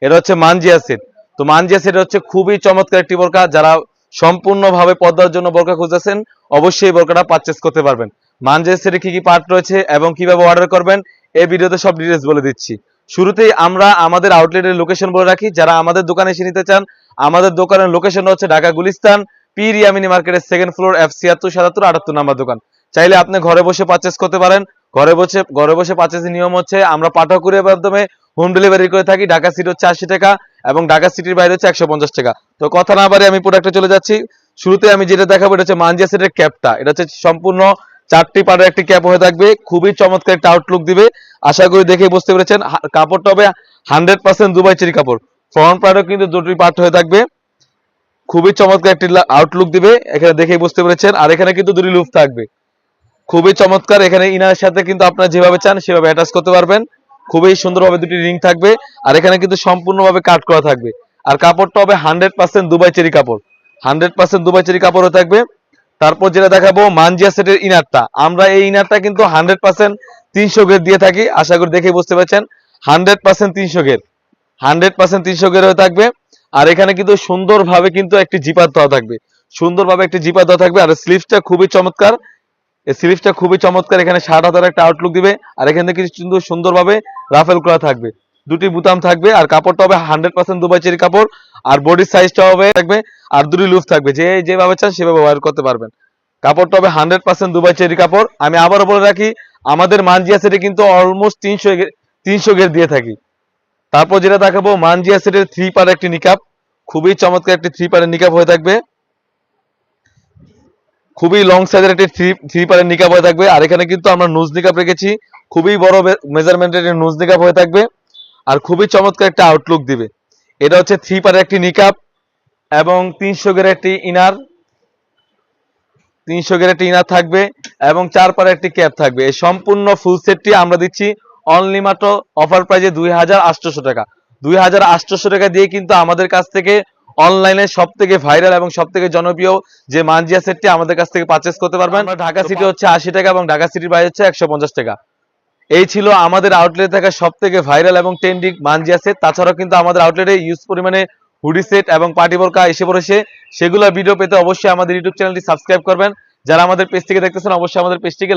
এটা হচ্ছে মানজিয়া সেট। তো মানজিয়া সেট হচ্ছে খুবই চমৎকার একটি বোরকা। যারা সম্পূর্ণভাবে পর্দার জন্য বোরকা খুঁজতেছেন অবশ্যই এই বোরকাটা পারচেস করতে পারবেন। মানজিয়া সেটে কি কি পার্ট রয়েছে এবং কিভাবে অর্ডার করবেন এই ভিডিওতে সব ডিটেইলস বলে দিচ্ছি। শুরুতেই আমরা আমাদের আউটলেটের লোকেশন বলে রাখি। যারা আমাদের দোকানে এসে নিতে চান, আমাদের দোকানের লোকেশন হচ্ছে ঢাকা গুলিস্তান পীর ইয়ামিনী মার্কেটের 2nd ফ্লোর F 76 77 78 নাম্বার দোকান। চাইলে আপনি ঘরে বসে পারচেস করতে পারেন। ঘরে বসে পারচেসের নিয়ম হচ্ছে আমরা পাঠক কুরিয়ারের মাধ্যমে হোম ডেলিভারি করে থাকি। ঢাকা সিটি হচ্ছে 80 টাকা এবং ঢাকা সিটির বাইরে হচ্ছে 150 টাকা। তো কথা না বাড়িয়ে আমি প্রোডাক্টে চলে যাচ্ছি। শুরুতে আমি যেটা দেখাবো এটা হচ্ছে মানজিয়া সেটের ক্যাপটা। এটা হচ্ছে সম্পূর্ণ 4টি পার্টের একটি ক্যাপ হয়ে থাকবে। খুবই চমৎকার একটা আউটলুক দিবে। আশা করি দেখে বুঝতে পেরেছেন। কাপড়টা হবে 100% দুবাই চেরি কাপড়। ফ্রন্ট পার্টও কিন্তু দুটি পার্ট হয়ে থাকবে। খুবই চমৎকার একটি আউটলুক দিবে, এখানে দেখেই বুঝতে পেরেছেন। আর এখানে কিন্তু দুটি লুপ থাকবে, খুবই চমৎকার। এখানে ইনারের সাথে কিন্তু আপনারা যেভাবে চান সেভাবে অ্যাটাচ করতে পারবেন। খুবই সুন্দরভাবে দুটি রিং থাকবে। আর এখানে কিন্তু সম্পূর্ণভাবে কাট করা থাকবে। আর কাপড়টা হবে 100% দুবাই চেরি কাপড়। 100% দুবাই চেরি কাপড়ও থাকবে। তারপর যেটা দেখাবো মানজিয়া সেটের ইনারটা। আমরা এই ইনারটা কিন্তু 100% 300 গ্রেড দিয়ে থাকি। আশা করি দেখে বুঝতে পারছেন। 100% 300 গ্রেড, 100% 300 গ্রেড হয়ে থাকবে। আর এখানে কিন্তু সুন্দরভাবে কিন্তু একটি জিপার দেওয়া থাকবে, সুন্দরভাবে একটি জিপার দেওয়া থাকবে। আর স্লিভসটা খুবই চমৎকার, এই স্লিভসটা খুবই চমৎকার। এখানে 60,000 একটা আউটলুক দিবে। আর এখানে কিছু সুন্দরভাবে রাফেল করা থাকবে, দুটি বুতাম থাকবে। আর কাপড়টা হবে 100% দুবাই চেরি কাপড়। আর বডির সাইজটা হবে থাকবে। আর দুটি লুপ থাকবে, যে যেভাবে চান সেভাবে ওয়্যার করতে পারবেন। কাপড়টা হবে 100% দুবাই চেরি কাপড়। আমি আবারও বলে রাখি, আমাদের মানজিয়া সেটে কিন্তু অলমোস্ট 300 গ্রেড দিয়ে থাকি। তারপর যেটা দেখাবো মানজিয়া সেটের 3 পার একটি নিকাপ। খুবই চমৎকার একটি 3 পারের নিকাপ হয়ে থাকবে। খুবই লং সাইজের একটি থ্রি পারের নিকাপ হয়ে থাকবে। আর এখানে কিন্তু আমরা নুজ নিকাপ রেখেছি, খুবই বড় মেজারমেন্টের নুজ নিকাপ হয়ে থাকবে। আর খুবই চমৎকার একটা আউটলুক দিবে। এটা হচ্ছে 3 পারের একটি নিকাপ এবং 300 গ্রেড একটি ইনার, 300 গ্রেড একটি ইনার থাকবে এবং 4 পারের একটি ক্যাপ থাকবে। এই সম্পূর্ণ ফুল সেটটি আমরা দিচ্ছি অনলি মাত্র অফার প্রাইজে 2800 টাকা। 2800 টাকা দিয়ে কিন্তু আমাদের কাছ থেকে অনলাইনে সব থেকে ভাইরাল এবং সব থেকে জনপ্রিয় যে মানজিয়া সেটটি আমাদের কাছ থেকে পারচেস করতে পারবেন। আমরা ঢাকা সিটি হচ্ছে 80 টাকা এবং ঢাকা সিটির বাইরে হচ্ছে 150 টাকা। এই ছিল আমাদের আউটলেটে থাকা সব থেকে ভাইরাল এবং ট্রেন্ডিং মানজিয়া সেট। তাছাড়াও কিন্তু আমাদের আউটলেটে ইউজ পরিমাণে হুডি সেট এবং পার্টি বোরকা এসে পড়েছে। সেগুলো ভিডিও পেতে অবশ্যই আমাদের ইউটিউব চ্যানেলটি সাবস্ক্রাইব করবেন। যারা আমাদের পেজ থেকে দেখতেছেন অবশ্যই আমাদের পেজটিকে